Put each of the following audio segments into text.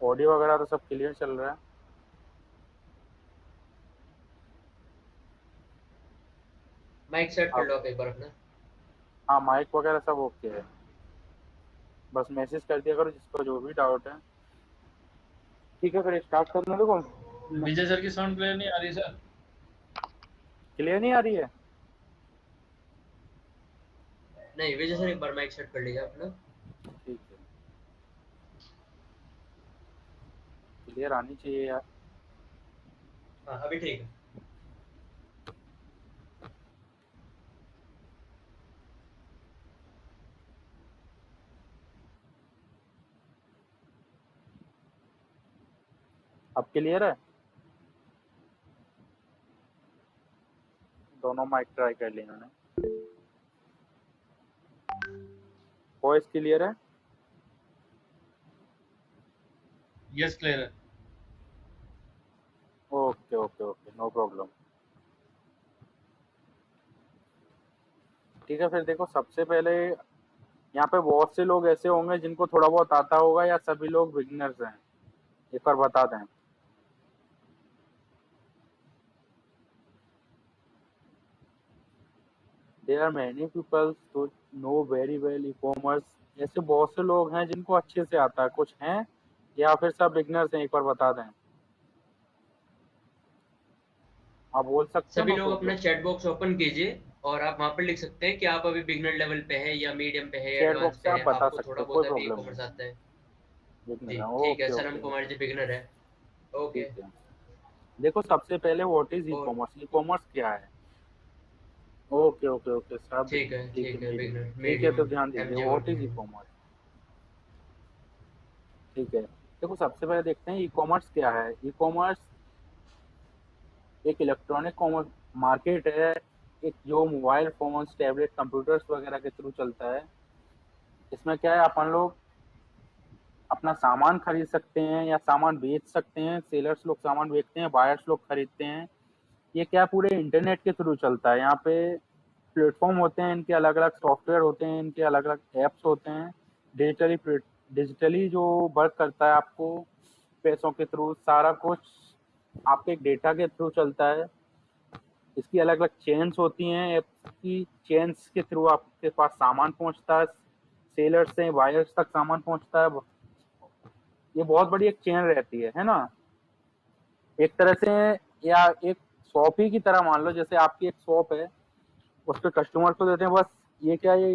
Audio वगैरह तो सब क्लियर चल रहा है। माइक सेट कर अब लो आप एक बार अपना। हाँ, माइक वगैरह सब ओके है। बस मैसेज कर दिया करो जिसको जो भी डाउट है। ठीक है, फिर स्टार्ट करने दो। विजय सर की साउंड क्लियर नहीं आ रही सर। क्लियर नहीं आ रही है? नहीं, विजय सर एक बार माइक सेट कर लीजिए अपना। ठीक है, क्लियर आनी चाहिए यार। हाँ, अभी ठीक है। अब क्लियर है? दोनों माइक ट्राई कर लिए मैंने। वॉइस क्लियर है? यस क्लियर है। Okay okay okay, no problem. ठीक है, फिर देखो सबसे पहले यहाँ पे बहुत से लोग ऐसे होंगे जिनको थोड़ा बहुत आता होगा, या सभी लोग बिगिनर्स हैं? एक बार बता दें। There are many peoples to know very well e commerce. ऐसे बहुत से लोग हैं जिनको अच्छे से आता है, कुछ हैं या फिर सब बिगिनर्स हैं? एक बार बता दें। आप बोल सकते हो, सभी नो लोग अपना प्रॉब्लम। चैट बॉक्स ओपन कीजिए और आप वहाँ पर लिख सकते हैं कि आप अभी बिगनर लेवल पे है या मीडियम पे है या चैट एडवांस बॉक्स पे से आप है, बता आपको सकते थोड़ा हो, कोई बहुत अभी ई प्रॉब्लम कॉमर्स नहीं। आता है। बिगिनर जी है, ठीक है, ओके सनम ओके कुमार ओके। जी बिगनर है। ओके। ठीक है, देखो सबसे पहले व्हाट इज ई और कॉमर्स, ई कॉमर्स क्या है? ओके ओके ओके सब। ठीक है, ठीक है, मीडियम। बिगनर ठीक है, मीडियम तो ध्यान दीजिए, MJ what is E working. Commerce. ठीक है, देखो सबसे पहले देखते हैं ई कॉमर्स क्या है। ई कॉमर्स एक इलेक्ट्रॉनिक कॉमर्स मार्केट है, एक जो मोबाइल फोन्स, टैबलेट, कंप्यूटर्स वगैरह के थ्रू चलता है। इसमें क्या है, अपन लोग अपना सामान खरीद सकते हैं या सामान बेच सकते हैं। सेलर्स लोग सामान बेचते हैं, बायर्स लोग खरीदते हैं। ये क्या पूरे इंटरनेट के थ्रू चलता है। यहाँ पे प्लेटफॉर्म होते हैं, इनके अलग अलग सॉफ्टवेयर होते हैं, इनके अलग अलग ऐप्स होते हैं। डिजिटली डिजिटली जो वर्क करता है, आपको पैसों के थ्रू सारा कुछ आपके एक डेटा के थ्रू चलता है। इसकी अलग अलग चेन्स होती हैं, ऐप्स की चेन्स के थ्रू आपके पास सामान पहुंचता है। सेलर से बायर्स तक सामान पहुंचता है। ये बहुत बड़ी एक चेन रहती है ना। एक तरह से, या एक शॉप ही की तरह मान लो, जैसे आपकी एक शॉप है, उस पे कस्टमर को देते हैं बस। ये क्या है,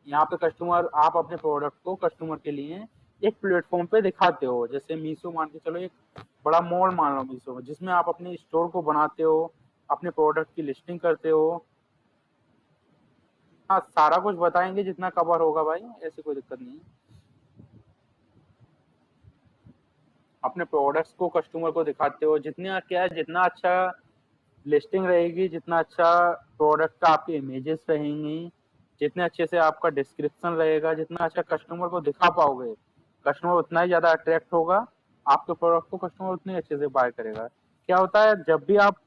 यहाँ पे कस्टमर, आप अपने प्रोडक्ट को कस्टमर के लिए एक प्लेटफॉर्म पे दिखाते हो। जैसे मीशो मान के चलो, एक बड़ा मॉल मान लो मीशो, जिसमें आप अपने स्टोर को बनाते हो, अपने प्रोडक्ट की लिस्टिंग करते हो। हाँ, सारा कुछ बताएंगे जितना कवर होगा भाई, ऐसी कोई दिक्कत नहीं है। अपने प्रोडक्ट्स को कस्टमर को दिखाते हो, जितना क्या है, जितना अच्छा लिस्टिंग रहेगी, जितना अच्छा प्रोडक्ट का आपकी इमेजेस रहेंगी, जितने अच्छे से आपका डिस्क्रिप्शन रहेगा, जितना अच्छा कस्टमर को दिखा पाओगे, कस्टमर उतना ही ज़्यादा अट्रैक्ट होगा। आपके प्रोडक्ट को कस्टमर उतने अच्छे से बाय करेगा। क्या होता है, जब भी आप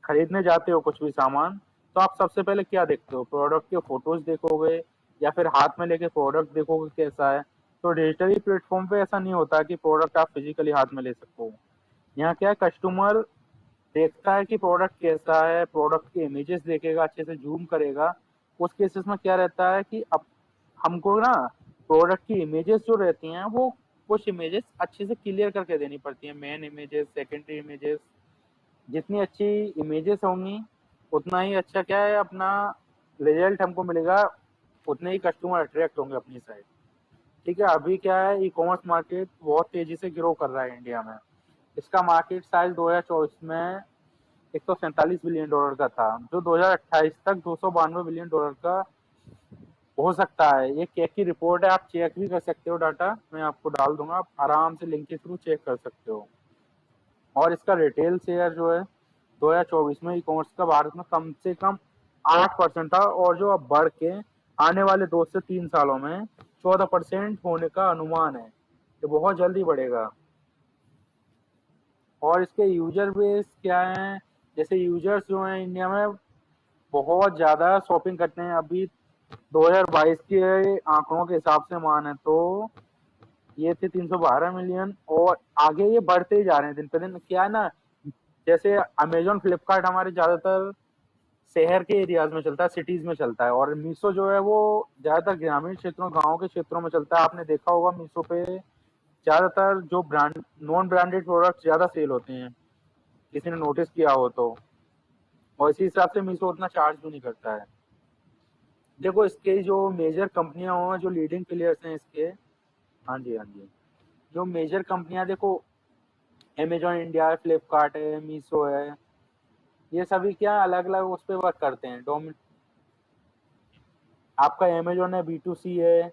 खरीदने जाते हो कुछ भी सामान, तो आप सबसे पहले क्या देखते हो? प्रोडक्ट के फोटोज देखोगे, या फिर हाथ में लेके प्रोडक्ट देखोगे कैसा है। तो डिजिटली प्लेटफॉर्म पे ऐसा नहीं होता कि प्रोडक्ट आप फिजिकली हाथ में ले सको। यहाँ क्या है, कस्टमर देखता है कि प्रोडक्ट कैसा है, प्रोडक्ट के इमेजेस देखेगा, अच्छे से जूम करेगा। उस केसेस में क्या रहता है कि अब हमको ना प्रोडक्ट की इमेजेस जो रहती हैं, वो कुछ इमेजेस अच्छे से क्लियर करके देनी पड़ती हैं। मेन इमेजेस, सेकेंडरी इमेजेस, जितनी अच्छी इमेजेस होंगी उतना ही अच्छा क्या है, अपना रिजल्ट हमको मिलेगा, उतने ही कस्टमर अट्रैक्ट होंगे अपनी साइड। ठीक है, अभी क्या है, ई कॉमर्स मार्केट बहुत तेजी से ग्रो कर रहा है इंडिया में। इसका मार्केट साइज 2024 में $147 बिलियन का था, जो 2028 तक $292 बिलियन का हो सकता है। ये चेक की रिपोर्ट है, आप चेक भी कर सकते हो, डाटा मैं आपको डाल दूंगा, आप आराम से लिंक के थ्रू चेक कर सकते हो। और इसका रिटेल शेयर जो है 2024 में ई कॉमर्स का भारत में कम से कम 8% था, और जो अब बढ़ के आने वाले 2 से 3 सालों में 14% होने का अनुमान है। ये बहुत जल्दी बढ़ेगा। और इसके यूजर बेस क्या है, जैसे यूजर्स जो हैं इंडिया में बहुत ज़्यादा शॉपिंग करते हैं। अभी 2022 के आंकड़ों के हिसाब से माने तो ये थे 312 मिलियन, और आगे ये बढ़ते ही जा रहे हैं दिन पे दिन। क्या है ना, जैसे अमेजोन फ्लिपकार्ट हमारे ज्यादातर शहर के एरियाज में चलता है, सिटीज में चलता है, और मीशो जो है वो ज्यादातर ग्रामीण क्षेत्रों, गांव के क्षेत्रों में चलता है। आपने देखा होगा मीशो पे ज्यादातर जो ब्रांड, नॉन ब्रांडेड प्रोडक्ट ज्यादा सेल होते हैं, किसी ने नोटिस किया हो तो। और इसी हिसाब से मीशो उतना चार्ज भी नहीं करता है। देखो इसके जो मेजर कंपनियां हो, जो लीडिंग प्लेयर्स हैं इसके, हाँ जी हाँ जी, जो मेजर कंपनियां देखो, अमेजॉन इंडिया है, फ्लिपकार्ट है, मीशो है, ये सभी क्या अलग अलग उस पर वर्क करते हैं। आपका अमेजोन है B2C है,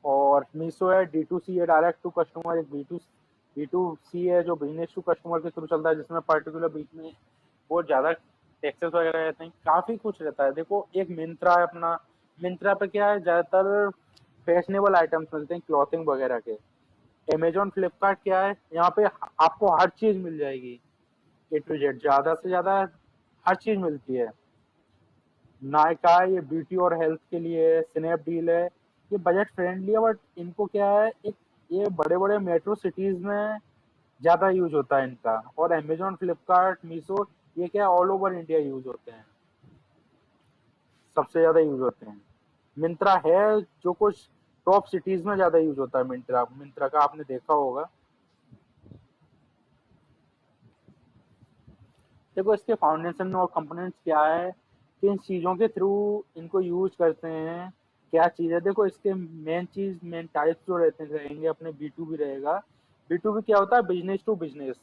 और मीशो है D2C है, डायरेक्ट टू कस्टमर। एक B2C है जो बिजनेस टू कस्टमर के थ्रू चलता है, जिसमें पर्टिकुलर बीच में बहुत ज़्यादा टैक्सेस वगैरह रहते हैं, काफ़ी कुछ रहता है। देखो एक मिंत्रा है अपना, मिंत्रा पे क्या है, ज़्यादातर फैशनेबल आइटम्स मिलते हैं, क्लॉथिंग वगैरह के। अमेजोन फ्लिपकार्ट क्या है, यहाँ पे आपको हर चीज़ मिल जाएगी, A to Z, ज़्यादा से ज़्यादा हर चीज़ मिलती है। नायका है, ये ब्यूटी और हेल्थ के लिए है। स्नैपडील है, ये बजट फ्रेंडली है, बट इनको क्या है, एक ये बड़े बड़े मेट्रो सिटीज में ज़्यादा यूज होता है इनका। और अमेजोन फ्लिपकार्ट मीशो, ये क्या ऑल ओवर इंडिया यूज होते हैं, सबसे ज़्यादा यूज होते हैं। मिंत्रा है जो कुछ टॉप सिटीज में ज़्यादा यूज होता है, मिंत्रा मिंत्रा का आपने देखा होगा। देखो इसके फाउंडेशन और कंपोनेंट्स क्या है, किन चीज़ों के थ्रू इनको यूज करते हैं, क्या चीज़ है। देखो इसके मेन चीज़, मेन टाइप्स जो रहते रहेंगे अपने, B2B रहेगा। B2B क्या होता है, बिजनेस टू बिजनेस।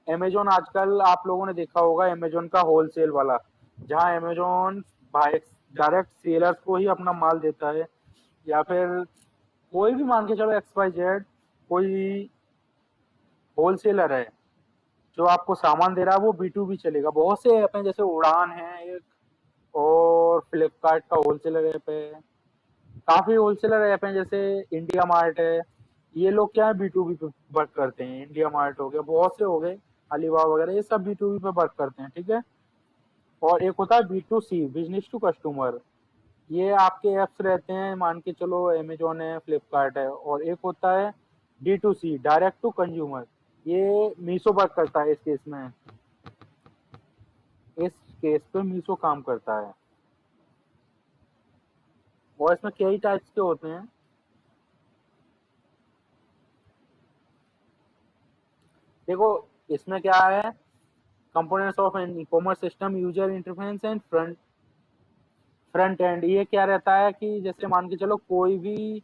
अमेजोन आजकल आप लोगों ने देखा होगा, अमेजोन का होलसेल वाला, जहाँ अमेजोन डायरेक्ट सेलर्स को ही अपना माल देता है, या फिर कोई भी मान के चलो XYZ, कोई होलसेलर है जो आपको सामान दे रहा है, वो B2B चलेगा। बहुत से ऐप हैं, जैसे उड़ान है एक, और फ्लिपकार्ट का होलसेलर ऐप है, काफी होलसेलर ऐप हैं, जैसे इंडिया मार्ट है। ये लोग क्या है, B2B पे वर्क करते हैं। इंडिया मार्ट हो गया, बहुत से हो गए, अलीबाबा वगैरह, ये सब B2B पे वर्क करते हैं, ठीक है। और एक होता है B2C, बिजनेस टू कस्टमर। ये आपके एप्स रहते हैं, मान के चलो अमेजोन है, फ्लिपकार्ट है। और एक होता है D2C, डायरेक्ट टू कंज्यूमर। ये मीशो वर्क करता है इस केस पे मीशो काम करता है। और इसमें कई टाइप्स के होते हैं। देखो इसमें क्या है, components of an e commerce system, user interface and front end. ये क्या रहता है कि जैसे मान के चलो कोई भी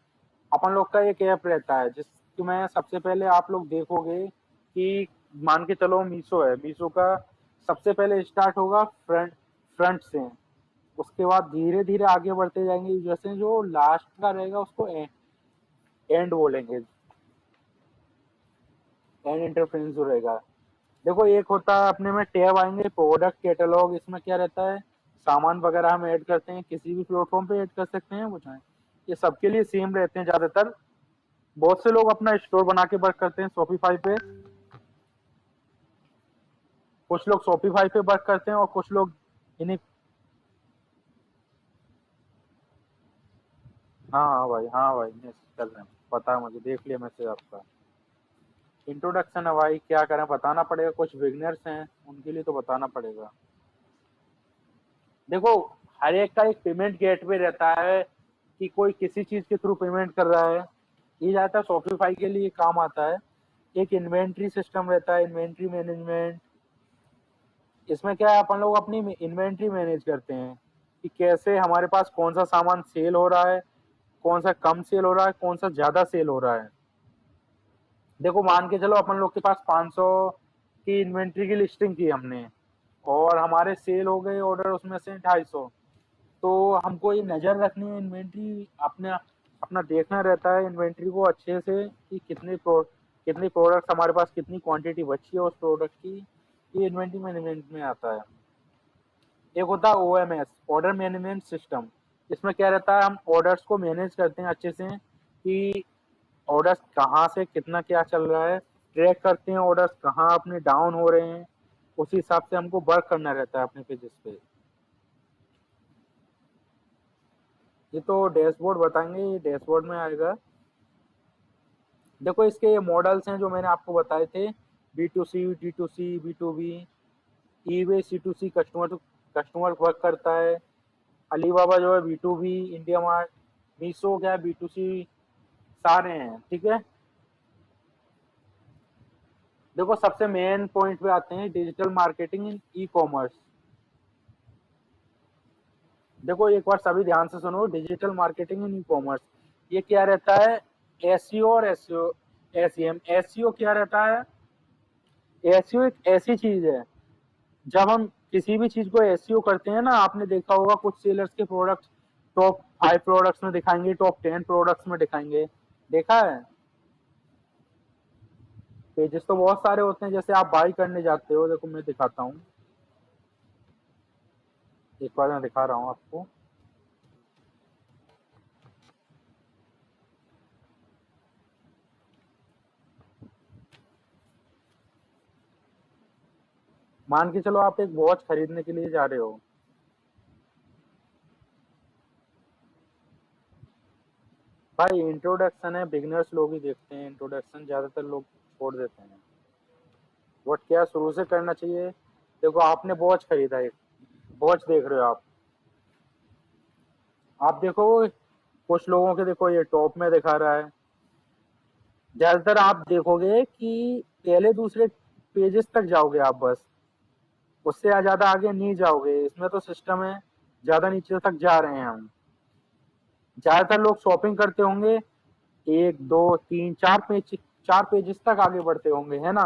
अपन लोग का एक ऐप रहता है, जिसमें सबसे पहले आप लोग देखोगे कि मान के चलो मीशो है, मीशो का सबसे पहले स्टार्ट होगा फ्रंट फ्रंट से। उसके बाद धीरे धीरे आगे बढ़ते जाएंगे, जैसे जो लास्ट का रहेगा उसको एंड बोलेंगे, एंड इंटरफेरेंस जो रहेगा। देखो एक होता है अपने में टैब आएंगे, प्रोडक्ट कैटलॉग। इसमें क्या रहता है, सामान वगैरह हम ऐड करते हैं, किसी भी प्लेटफॉर्म पे ऐड कर सकते हैं वो चाहे। ये सबके लिए सेम रहते हैं ज्यादातर। बहुत से लोग अपना स्टोर बना के वर्क करते हैं शॉपिफाई पे, कुछ लोग शॉपिफाई पे वर्क करते हैं, और कुछ लोग इन्हीं। हाँ भाई, हाँ भाई, मैसेज कर रहे हैं, पता है मुझे, देख लिया मैसेज आपका। इंट्रोडक्शन है भाई, क्या करें, बताना पड़ेगा, कुछ बिगनर्स हैं उनके लिए तो बताना पड़ेगा। देखो हर एक का एक पेमेंट गेटवे रहता है, कि कोई किसी चीज के थ्रू पेमेंट कर रहा है, ये ज्यादातर शॉपिफाई के लिए काम आता है। एक इन्वेंट्री सिस्टम रहता है, इन्वेंट्री मैनेजमेंट। इसमें क्या है, अपन लोग अपनी इन्वेंट्री मैनेज करते हैं, कि कैसे हमारे पास कौन सा सामान सेल हो रहा है, कौन सा कम सेल हो रहा है, कौन सा ज्यादा सेल हो रहा है। देखो मान के चलो अपन लोग के पास 500 की इन्वेंट्री की लिस्टिंग की हमने, और हमारे सेल हो गए ऑर्डर उसमें से 250। तो हमको ये नज़र रखनी है, इन्वेंट्री अपने अपना देखना रहता है इन्वेंट्री को अच्छे से, कि कितनी प्रोडक्ट हमारे पास, कितनी क्वांटिटी बची है उस प्रोडक्ट की। ये इन्वेंट्री मैनेजमेंट में आता है। एक होता है OMS, ऑर्डर मैनेजमेंट सिस्टम। इसमें क्या रहता है, हम ऑर्डर्स को मैनेज करते हैं अच्छे से, कि ऑर्डर्स कहाँ से कितना क्या चल रहा है, ट्रैक करते हैं ऑर्डर्स कहाँ अपने डाउन हो रहे हैं, उसी हिसाब से हमको वर्क करना रहता है अपने पेजेस पे। ये तो डैशबोर्ड बताएंगे, ये डैशबोर्ड में आएगा। देखो इसके ये मॉडल्स हैं जो मैंने आपको बताए थे, B2C, D2C, B2B, ई-वे C2C, customer to customer work करता है। अलीबाबा जो है B2B, इंडिया मार्ट, मीशो क्या है B2C, सारे हैं, ठीक है। देखो सबसे मेन पॉइंट पे आते हैं, digital marketing in e commerce. देखो एक बार सभी ध्यान से सुनो, digital marketing in e commerce ये क्या रहता है, एसईओ और एसईएम। एसईओ क्या रहता है, एसईओ एक ऐसी चीज है, जब हम किसी भी चीज को एसईओ करते हैं ना, आपने देखा होगा कुछ सेलर्स के प्रोडक्ट टॉप 5 प्रोडक्ट्स में दिखाएंगे, टॉप 10 प्रोडक्ट्स में दिखाएंगे, देखा है। पेजेस तो बहुत सारे होते हैं, जैसे आप बाई करने जाते हो, देखो मैं दिखाता हूँ, एक बार मैं दिखा रहा हूँ आपको। मान के चलो आप एक वॉच खरीदने के लिए जा रहे हो, भाई इंट्रोडक्शन है, बिगिनर्स लोग ही देखते हैं इंट्रोडक्शन, ज्यादातर लोग छोड़ देते हैं। वॉट क्या शुरू से करना चाहिए। देखो आपने वॉच खरीदा, एक वॉच देख रहे हो आप देखो कुछ लोगों के, देखो ये टॉप में दिखा रहा है, ज्यादातर आप देखोगे कि पहले दूसरे पेजेस तक जाओगे आप, बस उससे ज्यादा आगे नहीं जाओगे। इसमें तो सिस्टम है, ज्यादा नीचे तक जा रहे हैं हम। ज्यादातर लोग शॉपिंग करते होंगे, 1 2 3 4 पेज, 4 पेजेस तक आगे बढ़ते होंगे, है ना।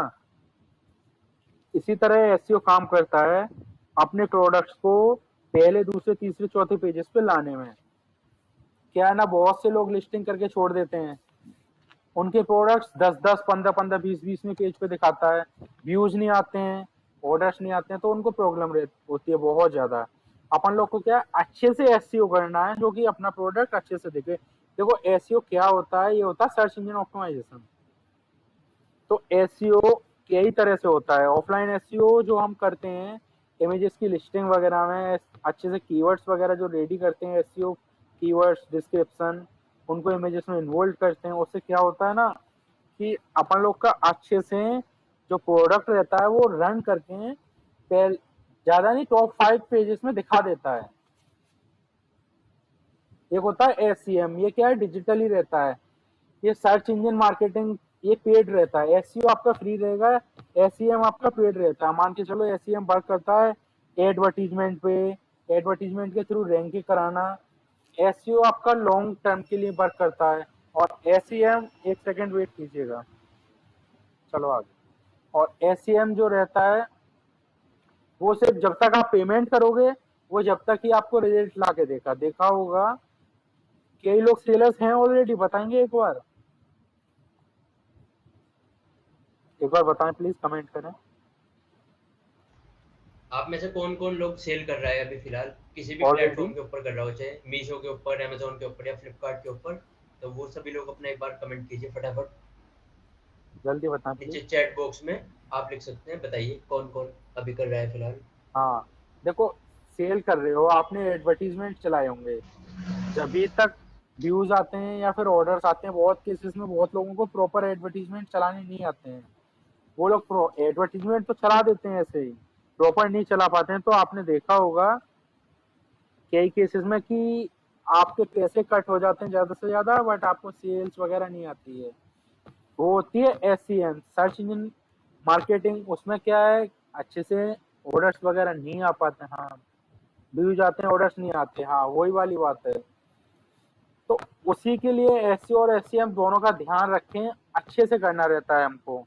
इसी तरह एसईओ काम करता है, अपने प्रोडक्ट्स को पहले दूसरे तीसरे चौथे पेजेस पे लाने में। क्या है ना, बहुत से लोग लिस्टिंग करके छोड़ देते हैं, उनके प्रोडक्ट्स 10 10 15 15 20 20 में पेज पे दिखाता है, व्यूज नहीं आते हैं, ऑर्डर्स नहीं आते हैं, तो उनको प्रॉब्लम होती है बहुत ज्यादा। अपन लोग को क्या अच्छे से एसईओ करना है, जो कि अपना प्रोडक्ट अच्छे से दिखे। देखो एसईओ क्या होता है, ये होता है सर्च इंजन ऑप्टिमाइजेशन। तो एसईओ कई तरह से होता है। ऑफलाइन एसईओ जो हम करते हैं, इमेजेस की लिस्टिंग वगैरह में अच्छे से कीवर्ड्स वगैरह जो रेडी करते हैं, एसईओ कीवर्ड्स डिस्क्रिप्शन, उनको इमेजेस में इन्वोल्व करते हैं। उससे क्या होता है ना कि अपन लोग का अच्छे से जो प्रोडक्ट रहता है वो रन करके ज्यादा नहीं टॉप 5 पेजेस में दिखा देता है। एक होता है एसईएम, ये क्या है, डिजिटली रहता है, ये सर्च इंजन मार्केटिंग, ये पेड रहता है। एसईओ आपका फ्री रहेगा, एसईएम आपका पेड रहता है। मान के चलो एसईएम वर्क करता है एडवर्टीजमेंट पे, एडवर्टीजमेंट के थ्रू रैंकिंग कराना। एसईओ आपका लॉन्ग टर्म के लिए वर्क करता है। और एसईएम, एक सेकंड वेट कीजिएगा, चलो आगे। और एसईएम जो रहता है वो सिर्फ जब तक आप पेमेंट करोगे, वो जब तक ही आपको रिजल्ट ला के देखा होगा। कई लोग सेलर्स हैं ऑलरेडी, बताएंगे एक बार बताएं प्लीज, कमेंट करें। आप में से कौन कौन लोग सेल कर रहा है अभी फिलहाल, किसी भी ऑलरेडी प्लेटफॉर्म के ऊपर कर रहा हो, चाहे मीशो के ऊपर, अमेजोन के ऊपर या फ्लिपकार्ट के ऊपर, तो वो सभी लोग अपना एक बार कमेंट कीजिए फटाफट। जल्दी बताएं प्लीज। नीचे चैट बॉक्स में आप लिख सकते हैं, बताइए कौन कौन अभी कर रहा है फिलहाल। हाँ देखो, सेल कर रहे हो, आपने एडवर्टीजमेंट चलाए होंगे, जब भी तक व्यूज आते हैं या फिर ऑर्डर्स आते हैं, बहुत केसेस में बहुत लोगों को प्रॉपर एडवर्टीजमेंट चलाने नहीं आते हैं। वो लोग एडवर्टीजमेंट तो चला देते हैं ऐसे ही, प्रॉपर नहीं चला पाते हैं। तो आपने देखा होगा कई केसेस में कि आपके पैसे कट हो जाते हैं ज्यादा से ज्यादा, बट आपको सेल्स वगैरह नहीं आती है। वो होती है एसईएम, सर्च इंजन मार्केटिंग। उसमें क्या है, अच्छे से ऑर्डर्स वगैरह नहीं आ पाते, हाँ व्यूज आते हैं, ऑर्डर्स नहीं आते, हाँ वही वाली बात है। तो उसी के लिए एसईओ और एसईएम दोनों का ध्यान रखें, अच्छे से करना रहता है हमको।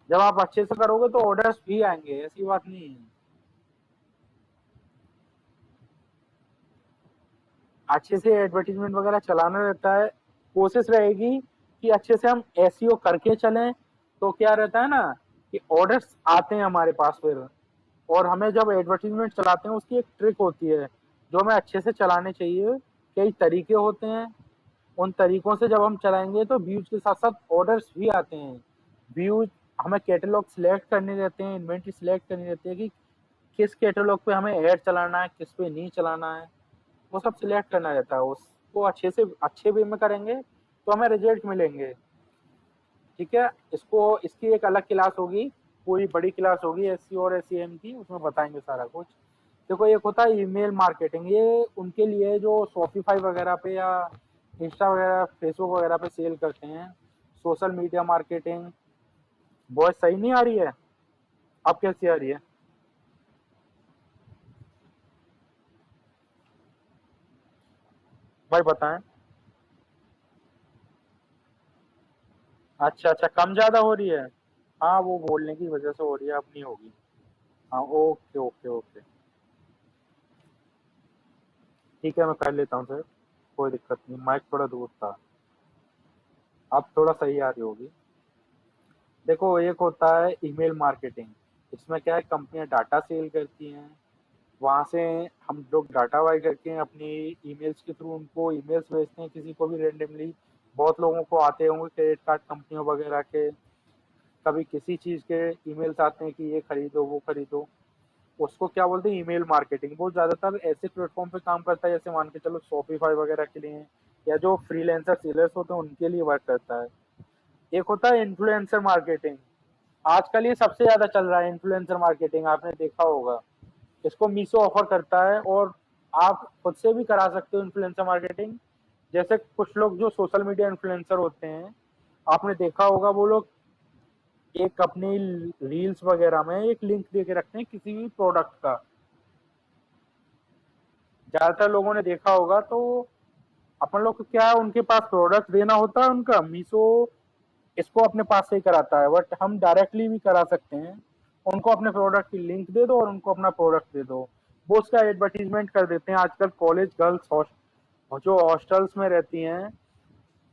जब आप अच्छे से करोगे तो ऑर्डर्स भी आएंगे, ऐसी बात नहीं है। अच्छे से एडवर्टीजमेंट वगैरह चलाना रहता है। कोशिश रहेगी कि अच्छे से हम एसईओ करके चलें, तो क्या रहता है ना कि ऑर्डर्स आते हैं हमारे पास फिर। और हमें जब एडवर्टीजमेंट चलाते हैं, उसकी एक ट्रिक होती है जो हमें अच्छे से चलाने चाहिए। कई तरीके होते हैं, उन तरीकों से जब हम चलाएंगे तो व्यूज के साथ साथ ऑर्डर्स भी आते हैं। व्यूज, हमें कैटलॉग सिलेक्ट करने रहते हैं, इन्वेंट्री सिलेक्ट करनी रहती है कि किस कैटलॉग पे हमें ऐड चलाना है, किस पे नहीं चलाना है, वो सब सिलेक्ट करना रहता है। उसको अच्छे वे में करेंगे तो हमें रिजल्ट मिलेंगे। ठीक है, इसको इसकी एक अलग क्लास होगी, पूरी बड़ी क्लास होगी एससी और एसईएम की, उसमें बताएंगे सारा कुछ। देखो एक होता है ईमेल मार्केटिंग, ये उनके लिए जो शॉपिफाई वगैरह पे या इंस्टा वगैरह फेसबुक वगैरह पे सेल करते हैं। Social media marketing. वॉइस सही नहीं आ रही है? अब कैसी आ रही है? भाई बताएं। अच्छा अच्छा, कम ज्यादा हो रही है। हाँ वो बोलने की वजह से हो रही है, अब नहीं होगी। हाँ ओके ओके ओके, ठीक है मैं कर लेता हूँ सर, कोई दिक्कत नहीं, माइक थोड़ा दूर था। अब थोड़ा सही आ रही होगी। देखो एक होता है ईमेल मार्केटिंग, इसमें क्या है कंपनियां डाटा सेल करती हैं, वहाँ से हम लोग डाटा बाई करके अपनी ईमेल्स के थ्रू उनको ईमेल्स भेजते हैं किसी को भी रेंडमली। बहुत लोगों को आते होंगे क्रेडिट कार्ड कंपनियों वगैरह के, कभी किसी चीज़ के ईमेल्स आते हैं कि ये खरीदो वो खरीदो, उसको क्या बोलते हैं ईमेल मार्केटिंग। वो ज़्यादातर ऐसे प्लेटफॉर्म पे काम करता है जैसे मान के चलो शॉपिफाई वगैरह के लिए, या जो फ्रीलांसर सेलर्स होते हैं उनके लिए वर्क करता है। एक होता है इन्फ्लुएंसर मार्केटिंग, आजकल ये सबसे ज़्यादा चल रहा है इन्फ्लुएंसर मार्केटिंग, आपने देखा होगा। इसको मीशो ऑफर करता है और आप खुद से भी करा सकते हो इन्फ्लुएंसर मार्केटिंग। जैसे कुछ लोग जो सोशल मीडिया इन्फ्लुएंसर होते हैं, आपने देखा होगा वो लोग एक अपनी रील्स वगैरह में एक लिंक दे के रखते हैं किसी भी प्रोडक्ट का, ज्यादातर लोगों ने देखा होगा। तो अपन लोग को क्या है, उनके पास प्रोडक्ट देना होता है, उनका मीशो इसको अपने पास से ही कराता है, बट हम डायरेक्टली भी करा सकते हैं। उनको अपने प्रोडक्ट की लिंक दे दो और उनको अपना प्रोडक्ट दे दो, वो उसका एडवर्टीजमेंट कर देते हैं। आजकल कॉलेज गर्ल्स जो हॉस्टल्स में रहती हैं,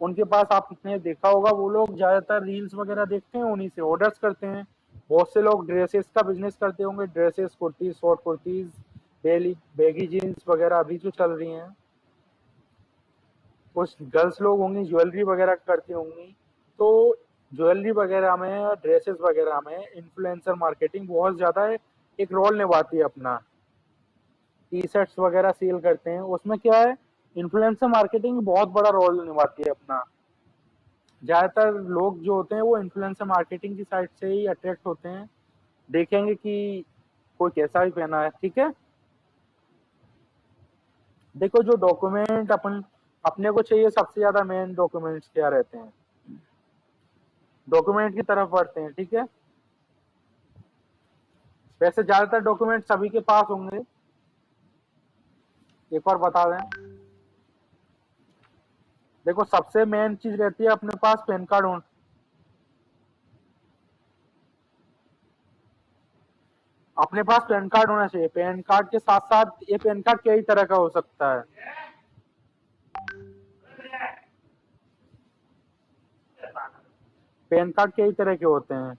उनके पास आपने देखा होगा वो लोग ज्यादातर रील्स वगैरह देखते हैं, उन्हीं से ऑर्डर्स करते हैं। बहुत से लोग ड्रेसेस का बिजनेस करते होंगे, ड्रेसेस कुर्तीज शॉर्ट कुर्तीज बेली बेगी जीन्स वगैरह अभी जो चल रही हैं। कुछ गर्ल्स लोग होंगी ज्वेलरी वगैरह करती होंगी। तो ज्वेलरी वगैरह में, ड्रेसेस वगैरह में इन्फ्लुएंसर मार्केटिंग बहुत ज़्यादा एक रोल निभाती है अपना। टी शर्ट्स वगैरह सेल करते हैं, उसमें क्या है इन्फ्लुएंसर मार्केटिंग बहुत बड़ा रोल निभाती है अपना। ज़्यादातर लोग जो होते हैं वो इन्फ्लुएंसर मार्केटिंग की साइड से ही अट्रैक्ट होते हैं, देखेंगे कि कोई कैसा भी पहना है। ठीक है, देखो जो डॉक्यूमेंट अपन अपने को चाहिए, सबसे ज्यादा मेन डॉक्यूमेंट्स क्या रहते हैं, डॉक्यूमेंट की तरफ बढ़ते हैं। ठीक है, वैसे ज्यादातर डॉक्यूमेंट सभी के पास होंगे, एक बार बता दें। देखो सबसे मेन चीज रहती है अपने पास पैन कार्ड होना, अपने पास पैन कार्ड होना चाहिए। पैन कार्ड के साथ साथ ये पैन कार्ड कई तरह का हो सकता है। पैन कार्ड कई तरह के होते हैं।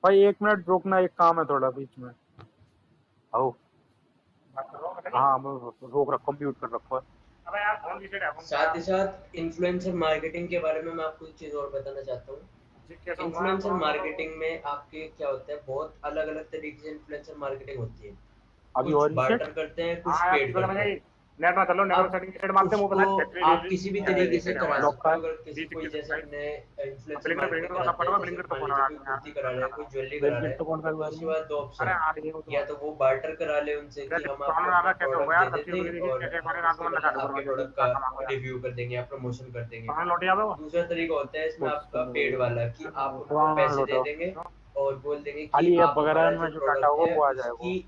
भाई एक मिनट रुकना, एक काम है थोड़ा बीच में। आओ, हाँ मैं रोक रखा, म्यूट कर रखा है। साथ ही साथ इन्फ्लुएंसर मार्केटिंग के बारे में मैं आपको एक चीज़ और बताना चाहता हूँ। इन्फ्लुएंसर मार्केटिंग में आपके क्या होता है, बहुत अलग अलग तरीके से इन्फ्लुएंसर मार्केटिंग होती है। अभी कुछ और रीसेट बार्टर करते हैं, कुछ पेड करते हैं। नेट में चलो, नेटवर्क अब सेटिंग सेट मारते हैं वो उसको पता आप किसी भी तरीके से करा लॉक सकते का हो। अगर किसी कोई जैसे अपने इन्फ्लुएंसर ब्लिंकर मार्केटिंग ब्लिंकर तो सब कराते पता हैं, है, जैसे ब्लिंकर तो मान फोन लीजिए आ कोई गया कुर्ती करा रहा है, कोई ज्वेलरी करा रहा ब्लिंकिट है, तो कौन सा तो हुआ उसके नहीं। बाद दो ऑप्शन अरे है। आ रही है वो तो या तो वो बार्टर करा ले उनसे कि हम कौन आपको आ अपना रहा कैसे प्रोडक्ट हुआ दे यार, सब्जी देते वगैरह हैं की और कैसे मारे हम रात उसके में लगा बदले दो आपके करवा प्रोडक्ट का का काम हो गया। रिव्यू कर देंगे या प्रमोशन कर देंगे। कौन लौट जावे वो दूसरा तरीका होता है, इसमें कुछ आपका पेड वाला कि आप उनको कौन पैसे दे लौटो देंगे और बोल देंगे कि खाली ऐप आप वगैरह हमारा में जो जो डाटा प्रोडक्ट होगा है वो आ जाएगा। उसकी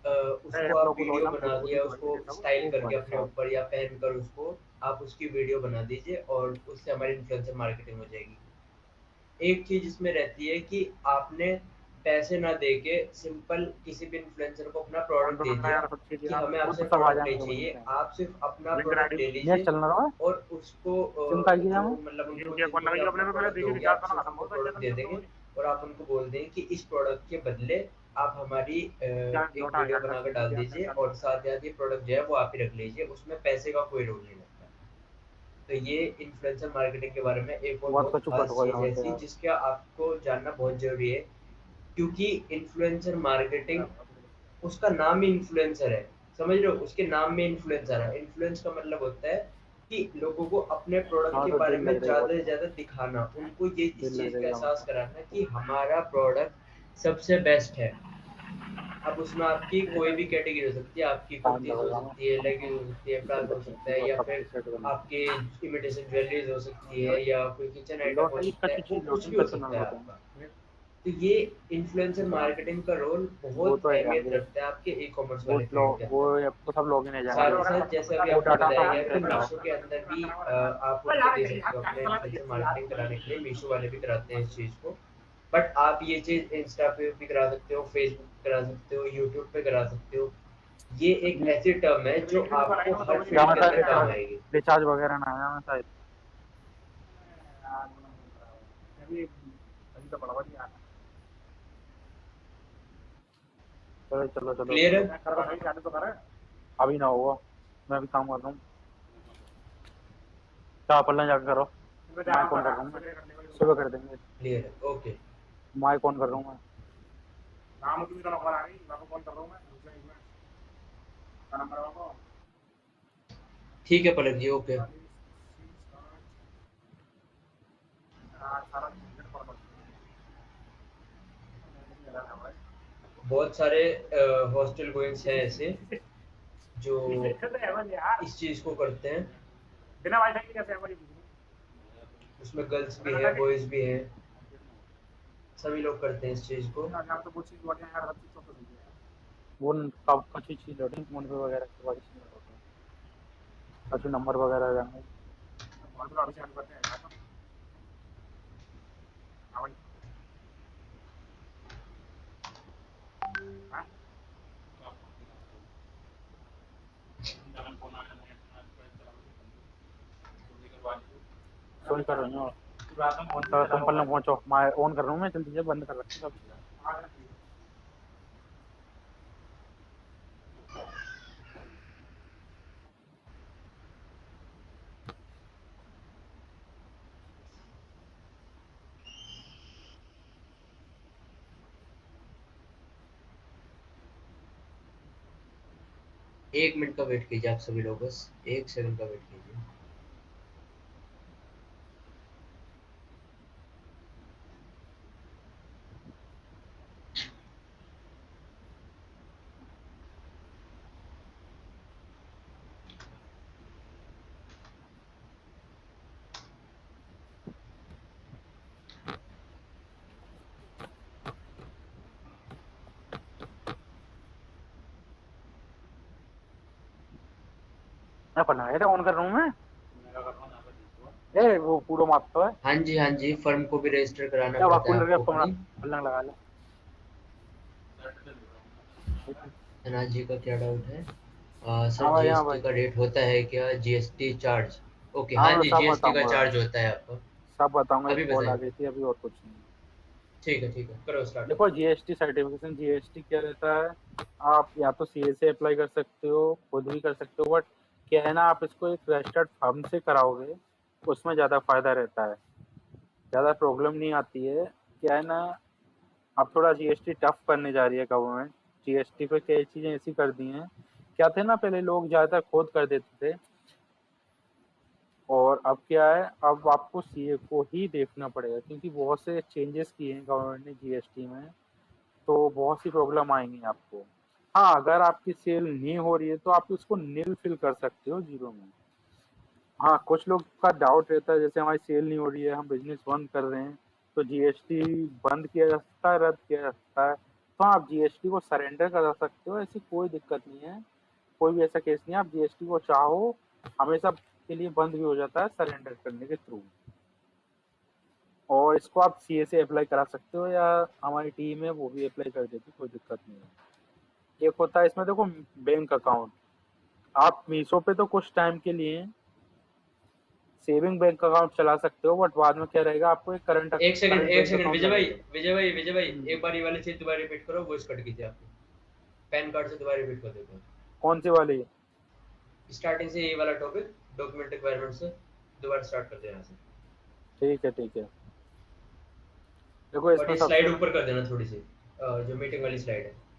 उसको ऐप आप लोग को वीडियो दौड़ना बना खुद दिया, को उसको देता स्टाइल वो करके भाई अपने साहब। ऊपर या पहन कर उसको आप उसकी वीडियो बना दीजिए और उससे हमारी इन्फ्लुएंसर मार्केटिंग हो जाएगी। एक चीज इसमें रहती है कि आपने पैसे ना देके सिंपल किसी भी इन्फ्लुएंसर को अपना कौन प्रोडक्ट तो दे बंदा दिया यार सब चीज कि यार हमें वो आपसे तो सब आ प्रोडक्ट नहीं जाएंगे वहीं चाहिए, पे। आप सिर्फ अपना लिंक प्रोडक्ट आईडी ले नेट लीजिए चलना रहा है, और उसको सिम का क्या है मतलब उनको ये कौन जिनको भी लगाई आप अपने अपना पे पहले प्रोडक्ट देखिए दोगे रिचार्ज आप करना सिर्फ खत्म उनको हो गया प्रोडक्ट दे क्या देंगे और आप उनको बोल देंगे कि इस प्रोडक्ट के बदले आप हमारी क्या एक लौटा वीडियो यार बनाकर सब डाल यार दीजिए चालू और साथ ही ये प्रोडक्ट जो है वो आप ही रख लीजिए, उसमें पैसे का कोई रोल नहीं लगता। तो ये इन्फ्लुएंसर मार्केटिंग के बारे में एक और बहुत बहुत कछु कट खास हुआ चीज़ यहाँ है से ऐसी यार। जिसका आपको जानना बहुत ज़रूरी है, क्योंकि इन्फ्लुएंसर मार्केटिंग उसका नाम ही इन्फ्लुएंसर है। समझ रहे हो, उसके नाम में इन्फ्लुएंसर है। इन्फ्लुएंस का मतलब होता है कि लोगों को अपने प्रोडक्ट हाँ के तो बारे दिल में लग रही है ज़्यादा बहुत, से ज़्यादा दिखाना, उनको ये इस दिल लग चीज़ रही का है एहसास मतलब। कराना कि हमारा प्रोडक्ट सबसे बेस्ट है। अब उसमें आपकी कोई भी कैटेगरी हो सकती है, आपकी टाइम कुर्तीज़ हो लगेगा ना, सकती है, लेगिंग्स हो सकती है, प्लाज़ो हो सकता है, या सब फिर कुछ सेट करना। आपके इमिटेशन ज्वेलरीज़ हो सकती है, या कोई किचन आइटम हो लोटरी सकता का है, वो चीज कुछ लोटिंग भी हो का सुना सकता है होता है, आपका। तो ये इन्फ्लुएंसर हाँ, मार्केटिंग का रोल वो बहुत तो है अहमियत आगे, रखता है आपके ई-कॉमर्स वो वाले फील्ड के वो अंदर। ऐप तो सब लॉगिन है साथ ही जाएंगे, साथ जैसे अभी वो आपको डाटा बताया का गया कुछ कि रहता है। मीशो के अंदर भी आप उसको दे सकते हो अपने इन्फ्लुएंसर मार्केटिंग कराने के लिए, मीशो वाले भी कराते हैं इस चीज़ को। बट आप ये चीज़ इंस्टा पे भी करा सकते हो, फेसबुक पे करा सकते हो, यूट्यूब पे करा सकते हो। ये एक ऐसी टर्म है जो आपको हर फील्ड जहाँ के तक अंदर काम आएगी। रिचार्ज वगैरह ना आया मैं शायद, चलो चलो चलो क्लियर है? अभी ना हुआ, मैं अभी काम कर रहा हूँ, क्या पढ़ने जाकर करो, मैं कौन कर रहा हूँ, मैं सुबह कर देंगे, क्लियर है, ओके। मैं कौन कर रहा हूँ मैं। ठीक है पलक जी, ओके। बहुत सारे हॉस्टल गोइंग्स हैं ऐसे जो इस चीज़ को करते हैं। उसमें गर्ल्स भी हैं, बॉयज़ भी हैं, सभी लोग करते हैं इस चीज़ को। वो कब कच्ची चीज लोटिंग फोन पे वगैरह के बाद इसमें होता है, कच्ची नंबर वगैरह आ जाएंगे। सोई कर रही हूँ, तो तुम पहले पहुंचो, मैं ऑन कर रहा हूँ, मैं जल्दी से बंद कर रखी सब। एक मिनट का वेट कीजिए आप सभी लोग, बस 1 सेकंड का वेट कीजिए। मैं पढ़ना है, ऑन कर रहा हूँ मैं, ए वो पूरा माप तो है, हाँ जी, फर्म को भी रजिस्टर कराना क्या वहाँ पड़ता है कूलर के आपको पलंग अपनी। पलंग लगा ले। अनाज जी का क्या डाउट है? हाँ सर भाई, हाँ जीएसटी भाई, का रेट होता है क्या? GST charge? ओके, हाँ हाँ मैं जी, सब जीएसटी का बताऊंगा, चार्ज होता है आपका। सब बताऊंगा, एक अभी कॉल आ बताएंगे। गई थी अभी और कुछ नहीं। ठीक है, करो स्टार्ट। देखो जीएसटी सर्टिफिकेशन, जीएसटी क्या रहता है, आप या तो सीए से अप्लाई कर सकते हो, खुद भी कर सकते हो, बट क्या है ना, आप इसको एक रजिस्टर्ड फर्म से कराओगे उसमें ज़्यादा फायदा रहता है, ज़्यादा प्रॉब्लम नहीं आती है। क्या है ना, अब थोड़ा जीएसटी टफ करने जा रही है गवर्नमेंट, जीएसटी पे कई चीज़ें ऐसी कर दी हैं, क्या थे ना पहले लोग ज़्यादातर खुद कर देते थे, और अब क्या है, अब आपको सीए को ही देखना पड़ेगा क्योंकि बहुत से चेंजेस किए हैं गवर्नमेंट ने जीएसटी में, तो बहुत सी प्रॉब्लम आएंगी आपको। हाँ, अगर आपकी सेल नहीं हो रही है तो आप उसको नील फिल कर सकते हो जीरो में। हाँ, कुछ लोग का डाउट रहता है, जैसे हमारी सेल नहीं हो रही है, हम बिजनेस बंद कर रहे हैं, तो जीएसटी बंद किया जा सकता है, रद्द किया जा सकता है, तो आप जीएसटी को सरेंडर करा सकते हो, ऐसी कोई दिक्कत नहीं है, कोई भी ऐसा केस नहीं है। आप जीएसटी को चाहो हमेशा के लिए बंद भी हो जाता है सरेंडर करने के थ्रू, और इसको आप सीए से अप्लाई करा सकते हो, या हमारी टीम है वो भी अप्लाई कर देती, कोई दिक्कत नहीं है। एक होता है इसमें देखो बैंक अकाउंट, आप मीशो पे तो कुछ टाइम के लिए सेविंग बैंक अकाउंट चला सकते हो, बट बाद में क्या रहेगा, आपको एक करंट एक सेकंड, करंट एक बैंक सेकंड, अकाउंट लगेगा। विजय भाई, एक बार ये वाली चीज दोबारा रिपीट करो, वॉइस कट कीजिए आपकी। पैन कार्ड से दोबारा रिपीट कर देते कौन सी वाली? हैं। स्टार्टिंग से ये वाला टॉपिक, डॉक्यूमेंट रिक्वायरमेंट से दोबारा स्टार्ट कर देना से। ठीक है ठीक है, देखो और इसमें ये स्लाइड सबसे, ऊपर कर देना थोड़ी सी, जो मीटिंग वाली स्लाइड है।